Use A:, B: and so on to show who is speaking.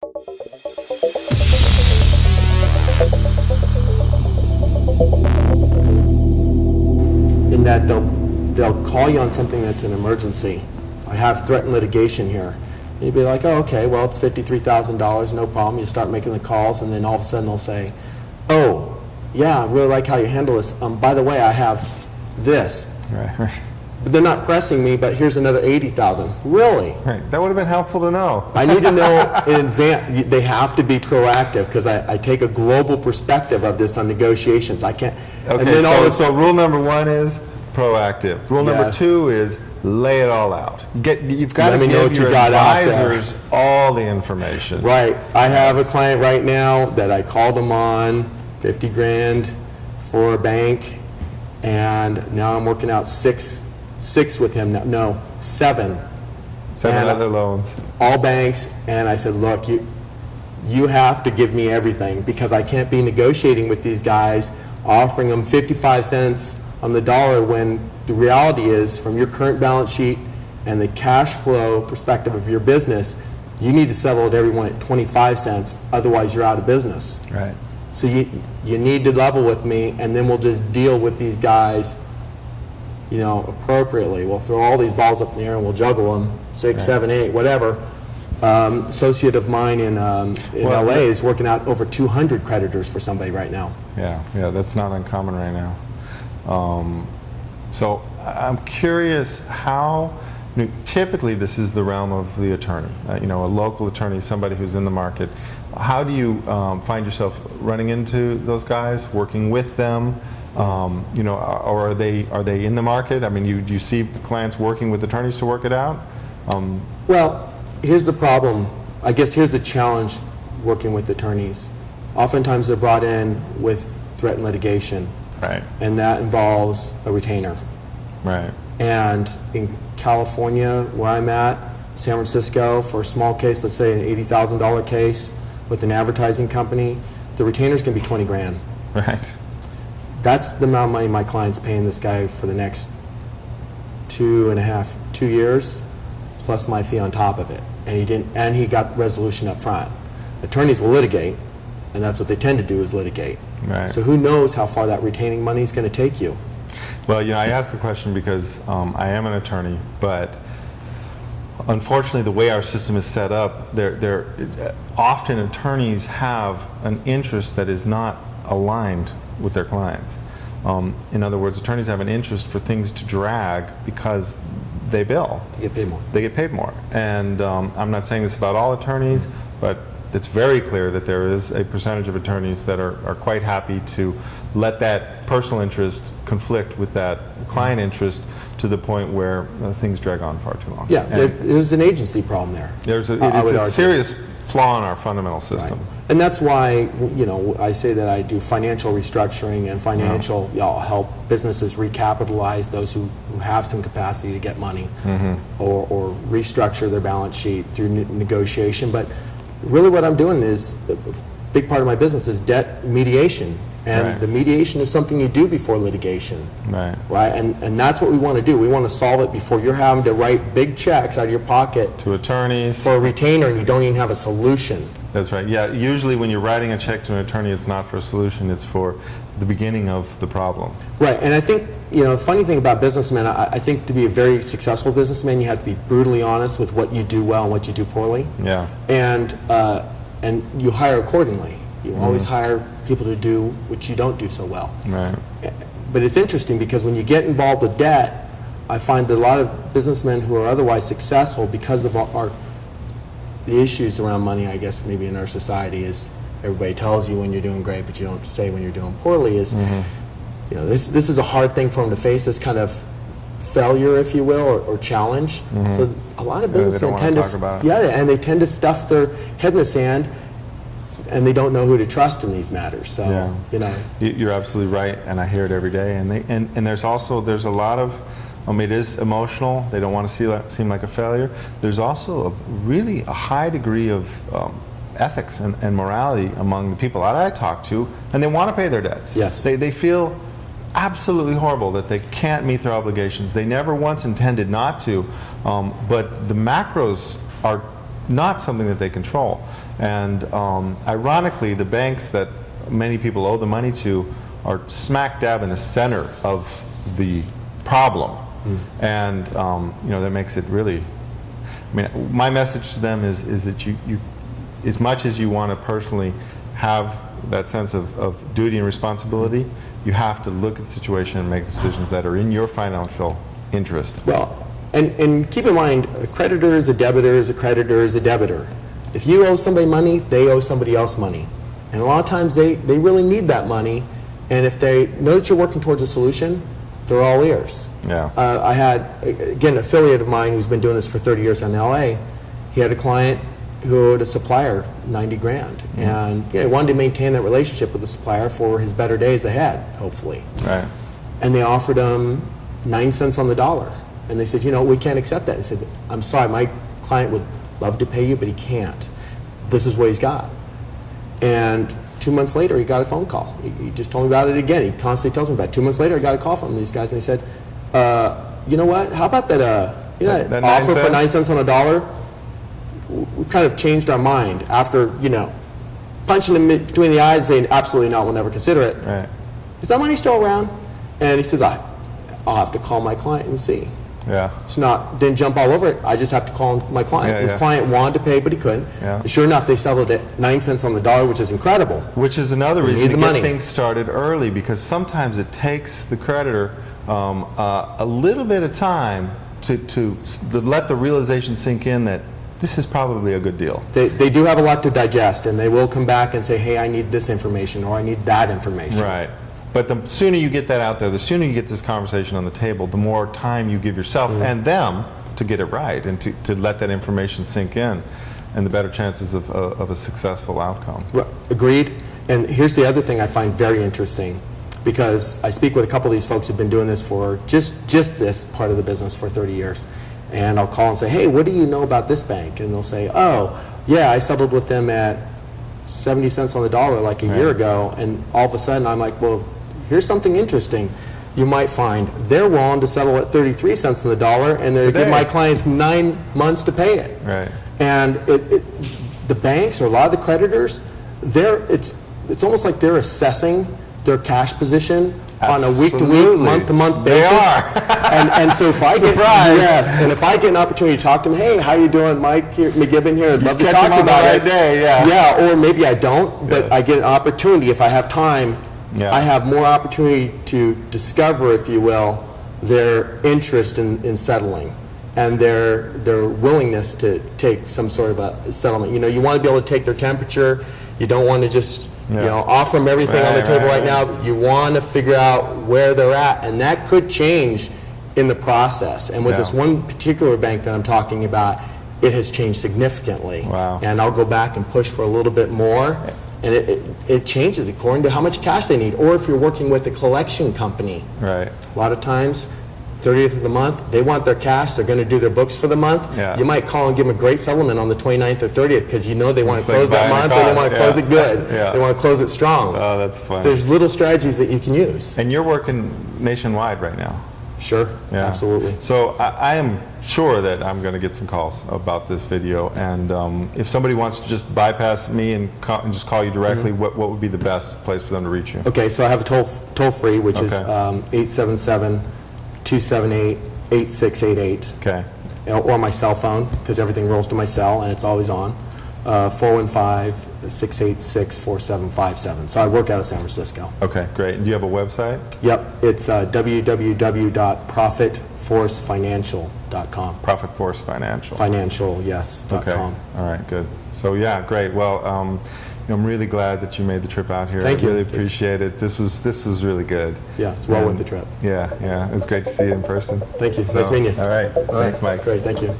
A: In that they'll call you on something that's an emergency. I have threatened litigation here. And you'd be like, oh, okay, well, it's $53,000, no problem. You start making the calls, and then all of a sudden they'll say, oh, yeah, I really like how you handle this. By the way, I have this.
B: Right.
A: But they're not pressing me, but here's another $80,000. Really?
B: Right. That would have been helpful to know.
A: I need to know in advance. They have to be proactive because I take a global perspective of this on negotiations. I can't.
B: Okay, so rule number one is proactive. Rule number two is lay it all out. You've got to give your advisors all the information.
A: Right. I have a client right now that I called them on 50 grand for a bank, and now I'm working out six with him now. No, seven.
B: Seven other loans.
A: All banks, and I said, look, you have to give me everything because I can't be negotiating with these guys, offering them 55 cents on the dollar when the reality is, from your current balance sheet and the cash flow perspective of your business, you need to settle it everyone at 25 cents, otherwise you're out of business.
B: Right.
A: So you need to level with me, and then we'll just deal with these guys, appropriately. We'll throw all these balls up in the air and we'll juggle them, 6, 7, 8, whatever. Associate of mine in LA is working out over 200 creditors for somebody right now.
B: Yeah, that's not uncommon right now. So I'm curious how, typically this is the realm of the attorney, a local attorney, somebody who's in the market. How do you find yourself running into those guys, working with them? Or are they in the market? I mean, do you see clients working with attorneys to work it out?
A: Well, here's the problem. I guess here's the challenge working with attorneys. Oftentimes they're brought in with threatened litigation.
B: Right.
A: And that involves a retainer.
B: Right.
A: And in California, where I'm at, San Francisco, for a small case, let's say an $80,000 case with an advertising company, the retainer's going to be 20 grand.
B: Right.
A: That's the amount of money my client's paying this guy for the next 2 years, plus my fee on top of it. And he got resolution up front. Attorneys will litigate, and that's what they tend to do, is litigate.
B: Right.
A: So who knows how far that retaining money is going to take you?
B: Well, I asked the question because I am an attorney, but unfortunately the way our system is set up, often attorneys have an interest that is not aligned with their clients. In other words, attorneys have an interest for things to drag because they bill.
A: They get paid more.
B: They get paid more. And I'm not saying this about all attorneys, but it's very clear that there is a percentage of attorneys that are quite happy to let that personal interest conflict with that client interest to the point where things drag on far too long.
A: Yeah, there's an agency problem there.
B: It's a serious flaw in our fundamental system.
A: Right. And that's why, I say that I do financial restructuring and financial, help businesses recapitalize, those who have some capacity to get money, or restructure their balance sheet through negotiation. But really what I'm doing is, a big part of my business is debt mediation. And the mediation is something you do before litigation. Right? And that's what we want to do. We want to solve it before you're having to write big checks out of your pocket
B: to attorneys
A: for a retainer, and you don't even have a solution.
B: That's right. Yeah, usually when you're writing a check to an attorney, it's not for a solution, it's for the beginning of the problem.
A: Right, and I think, the funny thing about businessmen, I think to be a very successful businessman, you have to be brutally honest with what you do well and what you do poorly.
B: Yeah.
A: And you hire accordingly. You always hire people to do what you don't do so well.
B: Right.
A: But it's interesting because when you get involved with debt, I find that a lot of businessmen who are otherwise successful, because of the issues around money, I guess maybe in our society, is everybody tells you when you're doing great, but you don't say when you're doing poorly, is this is a hard thing for them to face, this kind of failure, if you will, or challenge. So a lot of businessmen tend and they tend to stuff their head in the sand, and they don't know who to trust in these matters. So
B: you're absolutely right, and I hear it every day. And there's a lot of, it is emotional. They don't want to seem like a failure. There's also a high degree of ethics and morality among the people that I talk to, and they want to pay their debts.
A: Yes.
B: They feel absolutely horrible that they can't meet their obligations. They never once intended not to, but the macros are not something that they control. And ironically, the banks that many people owe the money to are smack dab in the center of the problem. And you know, that makes it really, I mean, my message to them is that you as much as you want to personally have that sense of duty and responsibility, you have to look at the situation and make decisions that are in your financial interest.
A: Well, and keep in mind, a creditor is a debtor is a creditor is a debtor. If you owe somebody money, they owe somebody else money. And a lot of times they really need that money, and if they know that you're working towards a solution, they're all ears.
B: Yeah.
A: I had, again, an affiliate of mine who's been doing this for 30 years in LA. He had a client who owed a supplier 90 grand. And he wanted to maintain that relationship with the supplier for his better days ahead, hopefully.
B: Right.
A: And they offered him 9 cents on the dollar. And they said, you know, we can't accept that. He said, I'm sorry, my client would love to pay you, but he can't. This is what he's got. And 2 months later, he got a phone call. He just told me about it again. He constantly tells me about it. 2 months later, I got a call from these guys, and they said, you know what, how about that, that offer for 9 cents on a dollar? We've kind of changed our mind after, you know, punching him between the eyes, saying, absolutely not, we'll never consider it.
B: Right.
A: Is that money still around? And he says, I'll have to call my client and see.
B: Yeah.
A: It's not, didn't jump all over it. I just have to call my client.
B: Yeah,
A: His
B: yeah.
A: client wanted to pay, but he couldn't.
B: Yeah.
A: And sure enough, they settled at 9 cents on the dollar, which is incredible.
B: Which is another
A: We
B: reason
A: need
B: to
A: the
B: get
A: money.
B: things started early, because sometimes it takes the creditor a little bit of time to let the realization sink in that this is probably a good deal.
A: They do have a lot to digest, and they will come back and say, hey, I need this information, or I need that information.
B: Right. But the sooner you get that out there, the sooner you get this conversation on the table, the more time you give yourself and them to get it right and to let that information sink in, and the better chances of a successful outcome.
A: Agreed. And here's the other thing I find very interesting, because I speak with a couple of these folks who've been doing this for just this part of the business for 30 years. And I'll call and say, hey, what do you know about this bank? And they'll say, oh, yeah, I settled with them at 70 cents on the dollar like a year ago. And all of a sudden I'm like, well, here's something interesting. You might find they're willing to settle at 33 cents on the dollar, and they give my clients 9 months to pay it.
B: Right.
A: And the banks, or a lot of the creditors, it's almost like they're assessing their cash position on a week-to-week, month-to-month basis.
B: They are.
A: and so if I if I get an opportunity to talk to them, hey, how you doing, Mike here, McGibben here, I'd love to talk about it. Yeah, or maybe I don't, but I get an opportunity if I have time. I have more opportunity to discover, if you will, their interest in settling and their willingness to take some sort of a settlement. You know, you want to be able to take their temperature. You don't want to just you know, offer them everything on the table right now. You want to figure out where they're at, and that could change in the process. And with this one particular bank that I'm talking about, it has changed significantly.
B: Wow.
A: And I'll go back and push for a little bit more. And it changes according to how much cash they need. Or if you're working with a collection company,
B: Right.
A: a lot of times, 30th of the month, they want their cash, they're going to do their books for the month.
B: Yeah.
A: You might call and give them a great settlement on the 29th or 30th because you know they want
B: It's
A: to
B: like
A: close that
B: buying a
A: month and they
B: car.
A: want to close it good.
B: Yeah.
A: They want to close it strong.
B: Oh, that's funny.
A: There's little strategies that you can use.
B: And you're working nationwide right now.
A: Sure,
B: Yeah.
A: absolutely.
B: So I am sure that I'm going to get some calls about this video, and if somebody wants to just bypass me and just call you directly, what would be the best place for them to reach you?
A: Okay, so I have a toll free, which is 877-278-8688.
B: Okay.
A: Or my cell phone, because everything rolls to my cell and it's always on. 415-686-4757. So I work out of San Francisco.
B: Okay, great. And do you have a website?
A: Yep, it's www.profitforcefinancial.com.
B: Profit Force Financial.
A: Financial, yes,
B: Okay.
A: .com.
B: All right, good. So yeah, great. Well, you know, I'm really glad that you made the trip out here.
A: Thank you.
B: I really appreciate it. This was really good.
A: Yeah, it's well worth the trip.
B: Yeah, yeah. It was great to see you in person.
A: Thank you. Nice meeting you.
B: All right. Thanks, Mike.
A: Great, thank you.